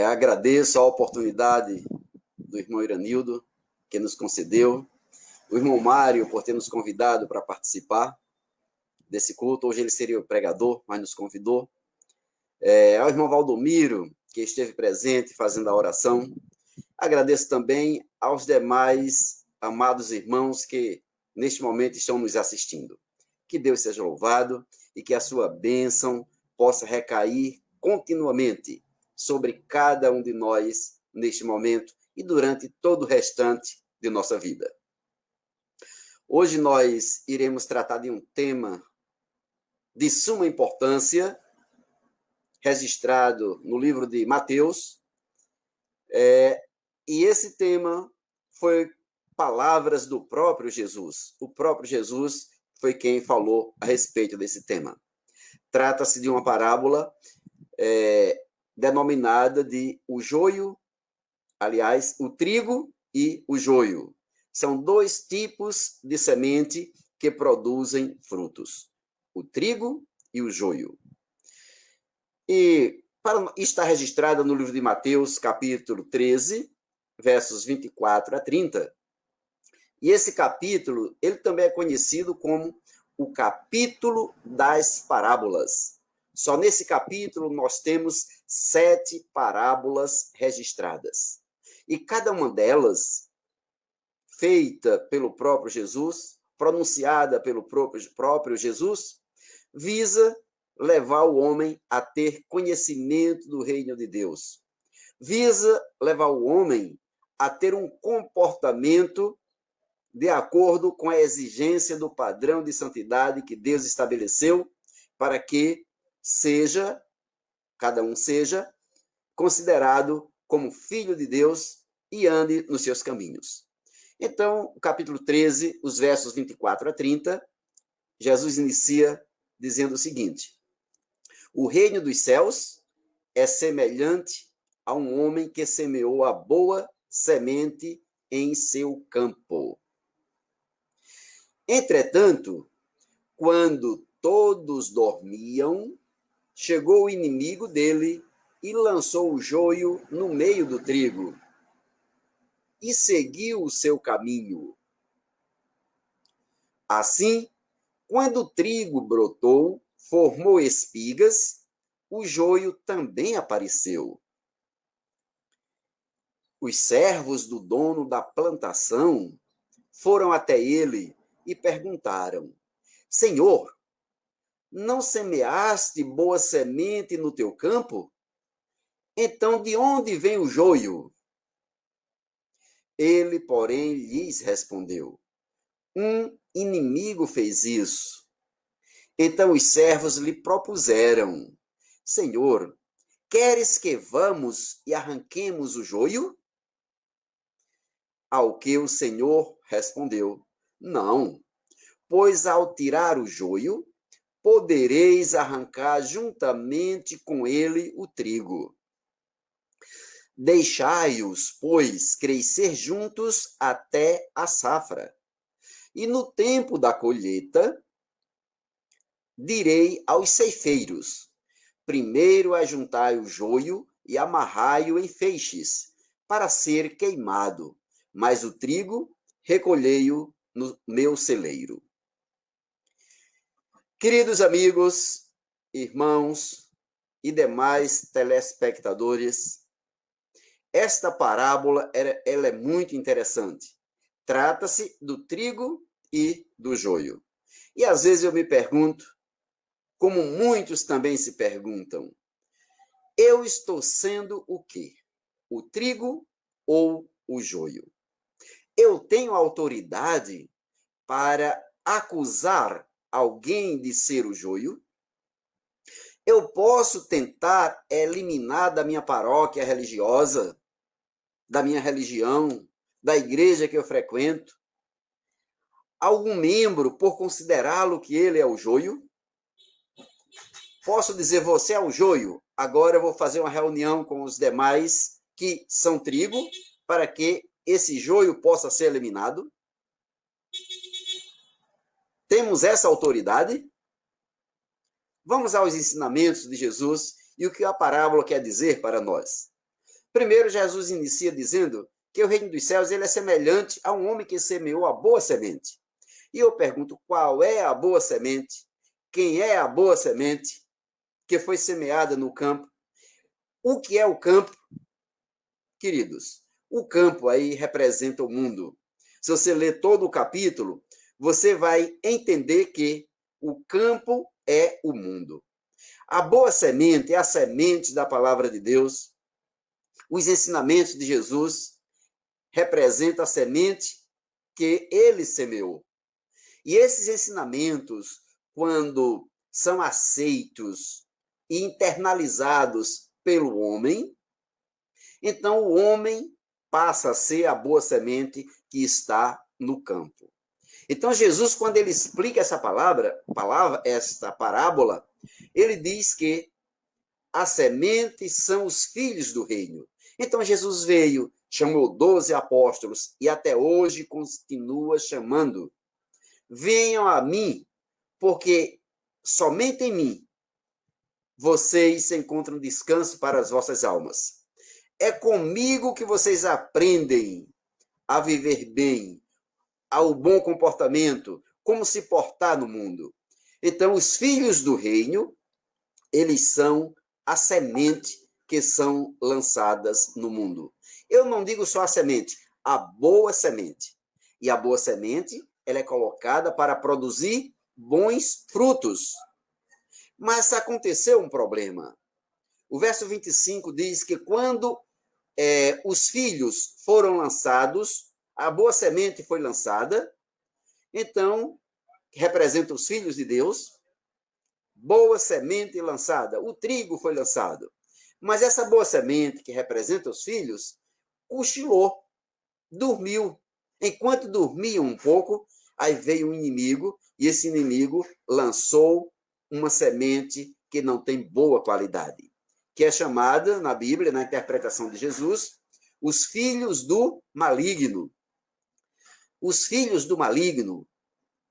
Agradeço a oportunidade do irmão Iranildo, que nos concedeu, o irmão Mário, por ter nos convidado para participar desse culto. Hoje ele seria o pregador, mas nos convidou. Ao irmão Valdomiro, que esteve presente fazendo a oração. Agradeço também aos demais amados irmãos que, neste momento, estão nos assistindo. Que Deus seja louvado e que a sua bênção possa recair continuamente sobre cada um de nós neste momento e durante todo o restante de nossa vida. Hoje nós iremos tratar de um tema de suma importância, registrado no livro de Mateus, e esse tema foi palavras do próprio Jesus. O próprio Jesus foi quem falou a respeito desse tema. Trata-se de uma parábola denominada de o joio, aliás, o trigo e o joio. São dois tipos de semente que produzem frutos, o trigo e o joio. E está registrada no livro de Mateus, capítulo 13, versos 24 a 30. E esse capítulo, ele também é conhecido como o capítulo das parábolas. Só nesse capítulo nós temos 7 parábolas registradas. E cada uma delas, feita pelo próprio Jesus, pronunciada pelo próprio Jesus, visa levar o homem a ter conhecimento do reino de Deus. Visa levar o homem a ter um comportamento de acordo com a exigência do padrão de santidade que Deus estabeleceu para que cada um seja considerado como filho de Deus e ande nos seus caminhos. Então, o capítulo 13, os versos 24 a 30, Jesus inicia dizendo o seguinte: o reino dos céus é semelhante a um homem que semeou a boa semente em seu campo. Entretanto, quando todos dormiam, chegou o inimigo dele e lançou o joio no meio do trigo e seguiu o seu caminho. Assim, quando o trigo brotou, formou espigas, o joio também apareceu. Os servos do dono da plantação foram até ele e perguntaram: Senhor, não semeaste boa semente no teu campo? Então, de onde vem o joio? Ele, porém, lhes respondeu: um inimigo fez isso. Então os servos lhe propuseram: Senhor, queres que vamos e arranquemos o joio? Ao que o Senhor respondeu: não, pois ao tirar o joio, podereis arrancar juntamente com ele o trigo. Deixai-os, pois, crescer juntos até a safra. E no tempo da colheita, direi aos ceifeiros: primeiro ajuntai o joio e amarrai-o em feixes, para ser queimado, mas o trigo recolhei-o no meu celeiro. Queridos amigos, irmãos e demais telespectadores, esta parábola ela é muito interessante. Trata-se do trigo e do joio. E às vezes eu me pergunto, como muitos também se perguntam, eu estou sendo o quê? O trigo ou o joio? Eu tenho autoridade para acusar alguém de ser o joio? Eu posso tentar eliminar da minha paróquia religiosa, da minha religião, da igreja que eu frequento, algum membro por considerá-lo que ele é o joio? Posso dizer, você é o joio? Agora eu vou fazer uma reunião com os demais que são trigo, para que esse joio possa ser eliminado? Temos essa autoridade? Vamos aos ensinamentos de Jesus e o que a parábola quer dizer para nós. Primeiro, Jesus inicia dizendo que o reino dos céus ele é semelhante a um homem que semeou a boa semente. E eu pergunto, qual é a boa semente? Quem é a boa semente que foi semeada no campo? O que é o campo? Queridos, o campo aí representa o mundo. Se você ler todo o capítulo, você vai entender que o campo é o mundo. A boa semente é a semente da palavra de Deus. Os ensinamentos de Jesus representam a semente que ele semeou. E esses ensinamentos, quando são aceitos e internalizados pelo homem, então o homem passa a ser a boa semente que está no campo. Então Jesus, quando ele explica essa esta parábola, ele diz que as sementes são os filhos do reino. Então Jesus veio, chamou 12 apóstolos e até hoje continua chamando. Venham a mim, porque somente em mim vocês encontram descanso para as vossas almas. É comigo que vocês aprendem a viver bem, ao bom comportamento, como se portar no mundo. Então, os filhos do reino, eles são a semente que são lançadas no mundo. Eu não digo só a semente, a boa semente. E a boa semente, ela é colocada para produzir bons frutos. Mas aconteceu um problema. O verso 25 diz que quando os filhos foram lançados, a boa semente foi lançada, então, representa os filhos de Deus, boa semente lançada, o trigo foi lançado. Mas essa boa semente, que representa os filhos, cochilou, dormiu. Enquanto dormiam um pouco, aí veio um inimigo, e esse inimigo lançou uma semente que não tem boa qualidade, que é chamada, na Bíblia, na interpretação de Jesus, os filhos do maligno. Os filhos do maligno.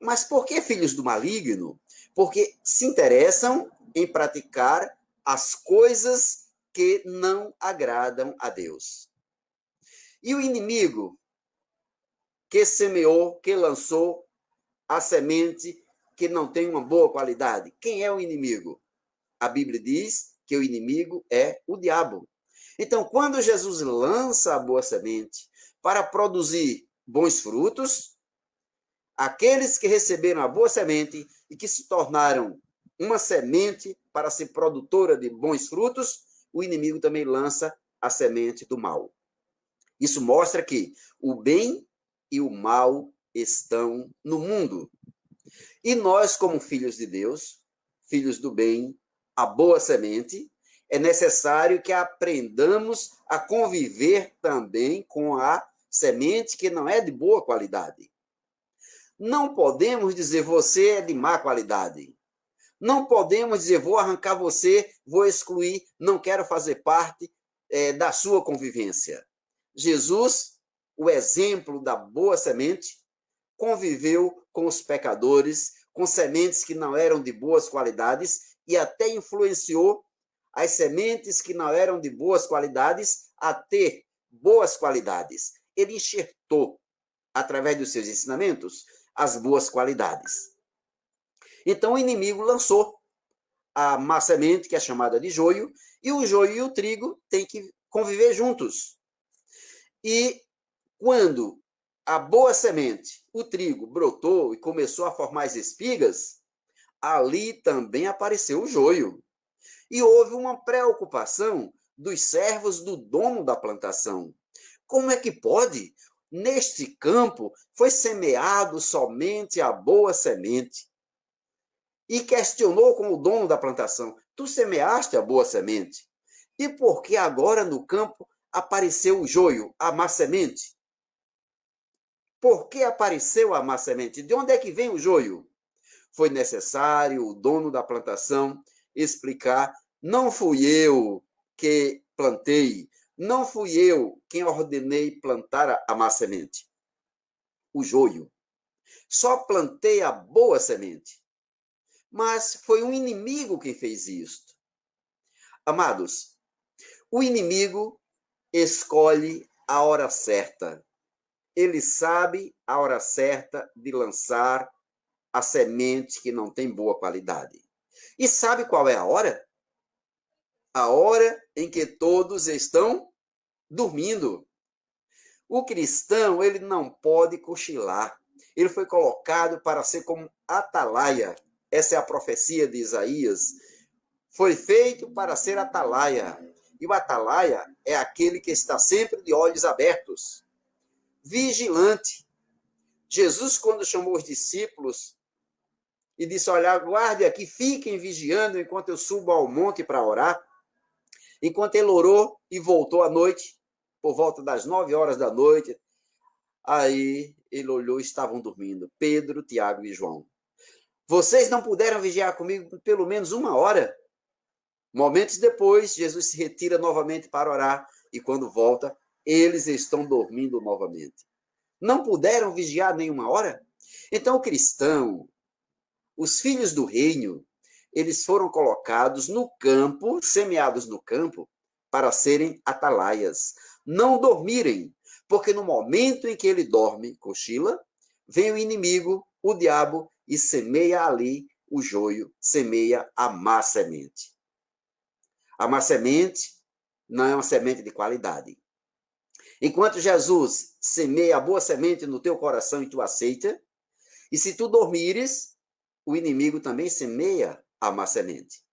Mas por que filhos do maligno? Porque se interessam em praticar as coisas que não agradam a Deus. E o inimigo que semeou, que lançou a semente que não tem uma boa qualidade. Quem é o inimigo? A Bíblia diz que o inimigo é o diabo. Então, quando Jesus lança a boa semente para produzir bons frutos, aqueles que receberam a boa semente e que se tornaram uma semente para ser produtora de bons frutos, o inimigo também lança a semente do mal. Isso mostra que o bem e o mal estão no mundo. E nós, como filhos de Deus, filhos do bem, a boa semente, é necessário que aprendamos a conviver também com a semente que não é de boa qualidade. Não podemos dizer você é de má qualidade. Não podemos dizer vou arrancar você, vou excluir, não quero fazer parte da sua convivência. Jesus, o exemplo da boa semente, conviveu com os pecadores, com sementes que não eram de boas qualidades e até influenciou as sementes que não eram de boas qualidades a ter boas qualidades. Ele enxertou, através dos seus ensinamentos, as boas qualidades. Então o inimigo lançou a má semente, que é chamada de joio, e o joio e o trigo têm que conviver juntos. E quando a boa semente, o trigo, brotou e começou a formar as espigas, ali também apareceu o joio. E houve uma preocupação dos servos do dono da plantação. Como é que pode? Neste campo foi semeado somente a boa semente. E questionou com o dono da plantação: tu semeaste a boa semente? E por que agora no campo apareceu o joio, a má semente? Por que apareceu a má semente? De onde é que vem o joio? Foi necessário o dono da plantação explicar: não fui eu que plantei, não fui eu quem ordenei plantar a má semente, o joio. Só plantei a boa semente. Mas foi um inimigo quem fez isto. Amados, o inimigo, escolhe a hora certa. Ele sabe a hora certa de lançar a semente que não tem boa qualidade. E sabe qual é a hora? A hora em que todos estão dormindo. O cristão, ele não pode cochilar. Ele foi colocado para ser como atalaia. Essa é a profecia de Isaías. Foi feito para ser atalaia. E o atalaia é aquele que está sempre de olhos abertos, vigilante. Jesus, quando chamou os discípulos e disse: olha, aguarde aqui, fiquem vigiando enquanto eu subo ao monte para orar. Enquanto ele orou e voltou à noite, por volta das 9 horas da noite, aí ele olhou e estavam dormindo. Pedro, Tiago e João. Vocês não puderam vigiar comigo pelo menos 1 hora? Momentos depois, Jesus se retira novamente para orar e quando volta, eles estão dormindo novamente. Não puderam vigiar nem 1 hora? Então o cristão, os filhos do reino, eles foram colocados no campo, semeados no campo, para serem atalaias. Não dormirem, porque no momento em que ele dorme, cochila, vem o inimigo, o diabo, e semeia ali o joio, semeia a má semente. A má semente não é uma semente de qualidade. Enquanto Jesus semeia a boa semente no teu coração e tu aceita, e se tu dormires, o inimigo também semeia a má semente.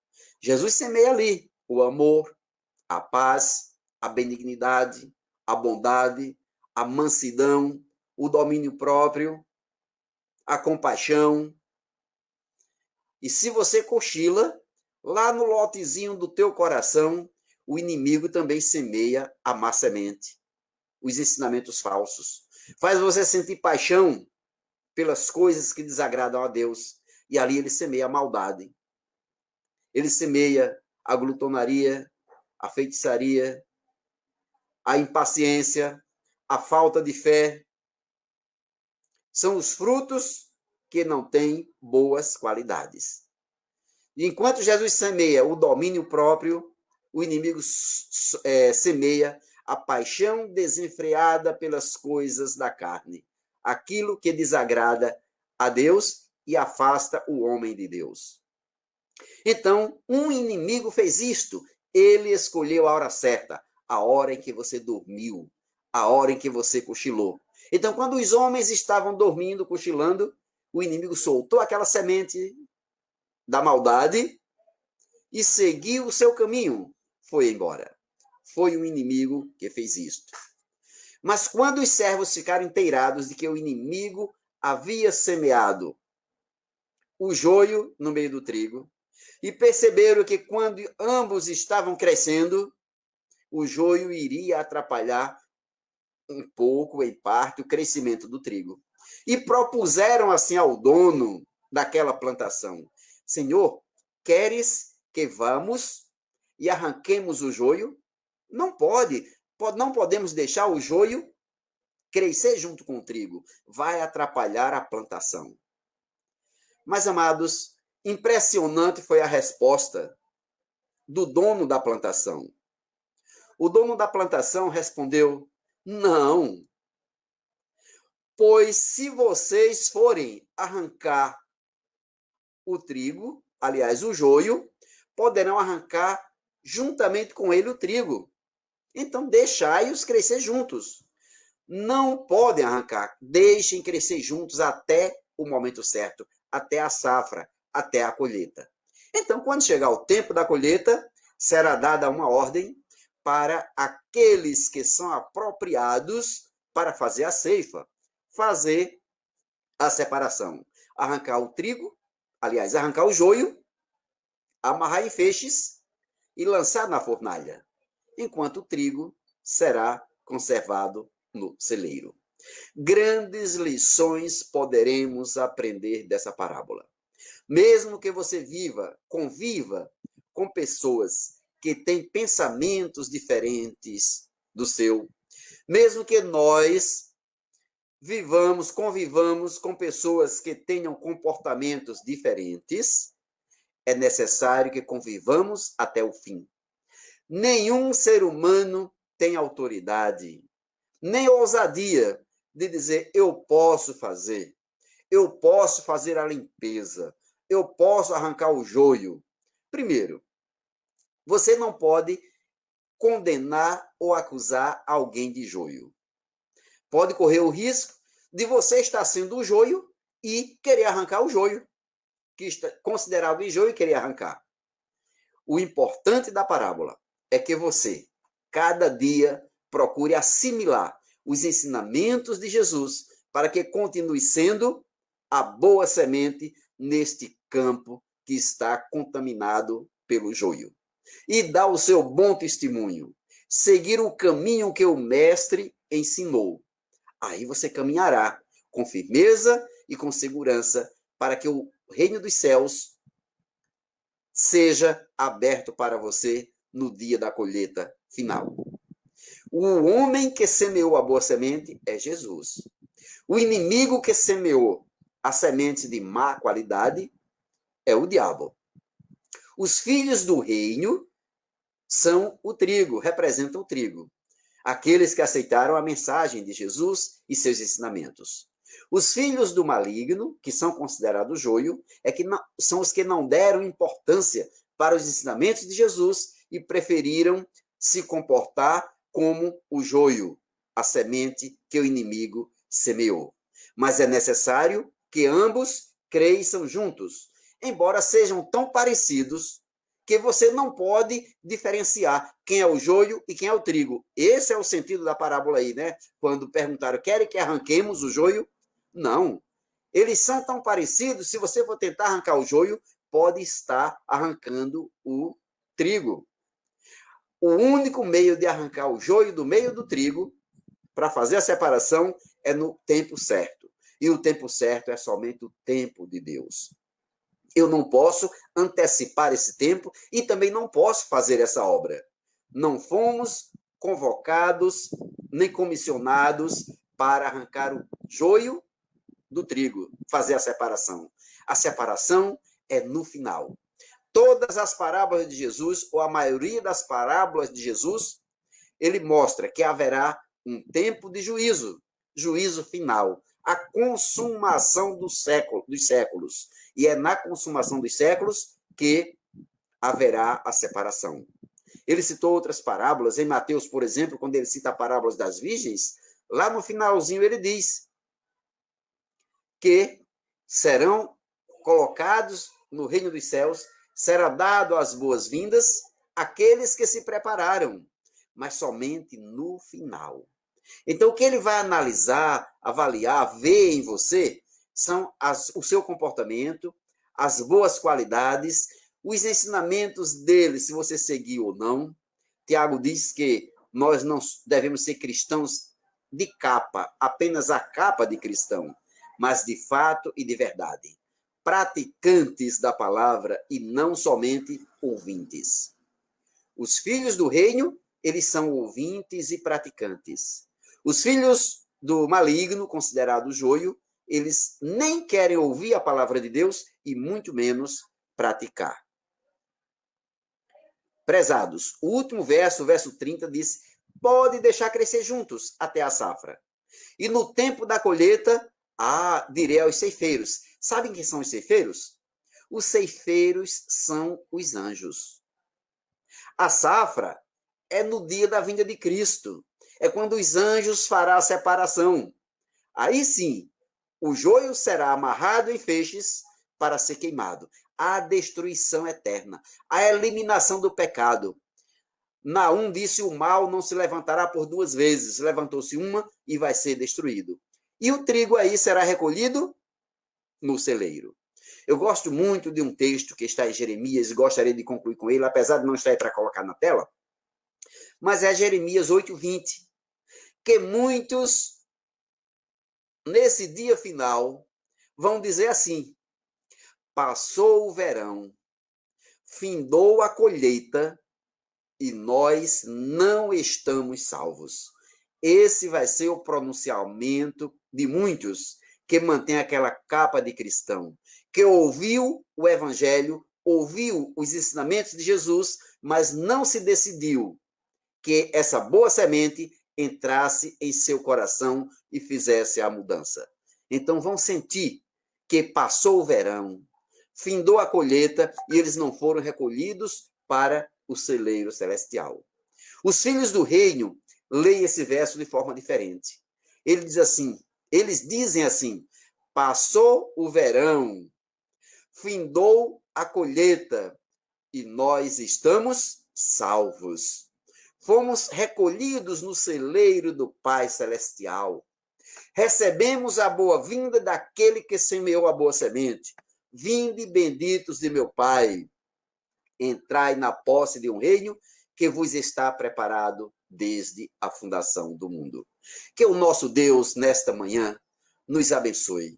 Jesus semeia ali o amor, a paz, a benignidade, a bondade, a mansidão, o domínio próprio, a compaixão. E se você cochila, lá no lotezinho do teu coração, o inimigo também semeia a má semente, os ensinamentos falsos. Faz você sentir paixão pelas coisas que desagradam a Deus. E ali ele semeia a maldade. Ele semeia a glutonaria, a feitiçaria, a impaciência, a falta de fé. São os frutos que não têm boas qualidades. E enquanto Jesus semeia o domínio próprio, o inimigo semeia a paixão desenfreada pelas coisas da carne, aquilo que desagrada a Deus e afasta o homem de Deus. Então, um inimigo fez isto. Ele escolheu a hora certa, a hora em que você dormiu, a hora em que você cochilou. Então, quando os homens estavam dormindo, cochilando, o inimigo soltou aquela semente da maldade e seguiu o seu caminho. Foi embora. Foi o inimigo que fez isto. Mas quando os servos ficaram inteirados de que o inimigo havia semeado o joio no meio do trigo, e perceberam que quando ambos estavam crescendo, o joio iria atrapalhar um pouco, em parte, o crescimento do trigo. E propuseram assim ao dono daquela plantação: Senhor, queres que vamos e arranquemos o joio? Não pode. Não podemos deixar o joio crescer junto com o trigo. Vai atrapalhar a plantação. Mas, amados, impressionante foi a resposta do dono da plantação. O dono da plantação respondeu: não, pois se vocês forem arrancar o trigo, aliás, o joio, poderão arrancar juntamente com ele o trigo. Então, deixai-os crescer juntos. Não podem arrancar, deixem crescer juntos até o momento certo, até a safra, até a colheita. Então, quando chegar o tempo da colheita, será dada uma ordem para aqueles que são apropriados para fazer a ceifa, fazer a separação. Arrancar o trigo, aliás, arrancar o joio, amarrar em feixes e lançar na fornalha, enquanto o trigo será conservado no celeiro. Grandes lições poderemos aprender dessa parábola. Mesmo que você conviva com pessoas que têm pensamentos diferentes do seu, mesmo que nós convivamos com pessoas que tenham comportamentos diferentes, é necessário que convivamos até o fim. Nenhum ser humano tem autoridade, nem ousadia de dizer, eu posso fazer a limpeza, eu posso arrancar o joio. Primeiro, você não pode condenar ou acusar alguém de joio. Pode correr o risco de você estar sendo o joio e querer arrancar o joio, que está considerar alguém joio e querer arrancar. O importante da parábola é que você, cada dia, procure assimilar os ensinamentos de Jesus para que continue sendo a boa semente neste campo que está contaminado pelo joio. E dar o seu bom testemunho. Seguir o caminho que o mestre ensinou. Aí você caminhará com firmeza e com segurança para que o reino dos céus seja aberto para você no dia da colheita final. O homem que semeou a boa semente é Jesus. O inimigo que semeou a semente de má qualidade é o diabo. Os filhos do reino são o trigo, representam o trigo. Aqueles que aceitaram a mensagem de Jesus e seus ensinamentos. Os filhos do maligno, que são considerados joio, são os que não deram importância para os ensinamentos de Jesus e preferiram se comportar como o joio, a semente que o inimigo semeou. Mas é necessário que ambos cresçam juntos, embora sejam tão parecidos que você não pode diferenciar quem é o joio e quem é o trigo. Esse é o sentido da parábola aí, né? Quando perguntaram, querem que arranquemos o joio? Não. Eles são tão parecidos, se você for tentar arrancar o joio, pode estar arrancando o trigo. O único meio de arrancar o joio do meio do trigo, para fazer a separação, é no tempo certo. E o tempo certo é somente o tempo de Deus. Eu não posso antecipar esse tempo e também não posso fazer essa obra. Não fomos convocados nem comissionados para arrancar o joio do trigo, fazer a separação. A separação é no final. Todas as parábolas de Jesus, ou a maioria das parábolas de Jesus, ele mostra que haverá um tempo de juízo, juízo final, a consumação dos séculos. E é na consumação dos séculos que haverá a separação. Ele citou outras parábolas, em Mateus, por exemplo, quando ele cita a parábola das virgens, lá no finalzinho ele diz que serão colocados no reino dos céus, será dado as boas-vindas àqueles que se prepararam, mas somente no final. Então, o que ele vai analisar, avaliar, ver em você, são o seu comportamento, as boas qualidades, os ensinamentos dele, se você seguir ou não. Tiago diz que nós não devemos ser cristãos de capa, apenas a capa de cristão, mas de fato e de verdade. Praticantes da palavra e não somente ouvintes. Os filhos do reino, eles são ouvintes e praticantes. Os filhos do maligno, considerado joio, eles nem querem ouvir a palavra de Deus e muito menos praticar. Prezados, o último verso, o verso 30, diz: pode deixar crescer juntos até a safra. E no tempo da colheita, direi aos ceifeiros. Sabem quem são os ceifeiros? Os ceifeiros são os anjos. A safra é no dia da vinda de Cristo. É quando os anjos farão a separação. Aí sim, o joio será amarrado em feixes para ser queimado. A destruição eterna, a eliminação do pecado. Naum disse: o mal não se levantará por duas vezes. Levantou-se uma e vai ser destruído. E o trigo aí será recolhido no celeiro. Eu gosto muito de um texto que está em Jeremias e gostaria de concluir com ele, apesar de não estar aí para colocar na tela, mas é Jeremias 8:20, que muitos, nesse dia final, vão dizer assim: passou o verão, findou a colheita e nós não estamos salvos. Esse vai ser o pronunciamento de muitos que mantém aquela capa de cristão, que ouviu o evangelho, ouviu os ensinamentos de Jesus, mas não se decidiu que essa boa semente entrasse em seu coração e fizesse a mudança. Então vão sentir que passou o verão, findou a colheita e eles não foram recolhidos para o celeiro celestial. Os filhos do reino leem esse verso de forma diferente. Eles dizem assim: passou o verão, findou a colheita e nós estamos salvos. Fomos recolhidos no celeiro do Pai Celestial. Recebemos a boa-vinda daquele que semeou a boa semente. Vinde benditos de meu Pai. Entrai na posse de um reino que vos está preparado desde a fundação do mundo. Que o nosso Deus, nesta manhã, nos abençoe.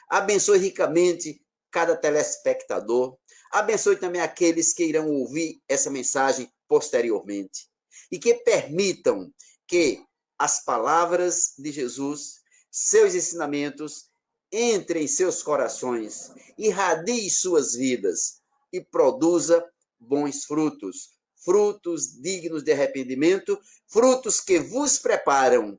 Abençoe ricamente cada telespectador. Abençoe também aqueles que irão ouvir essa mensagem posteriormente. E que permitam que as palavras de Jesus, seus ensinamentos, entrem em seus corações, irradiem suas vidas e produza bons frutos, frutos dignos de arrependimento, frutos que vos preparam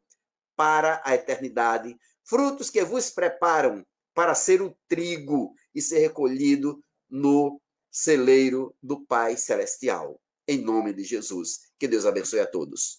para a eternidade, frutos que vos preparam para ser o trigo e ser recolhido no celeiro do Pai Celestial. Em nome de Jesus. Que Deus abençoe a todos.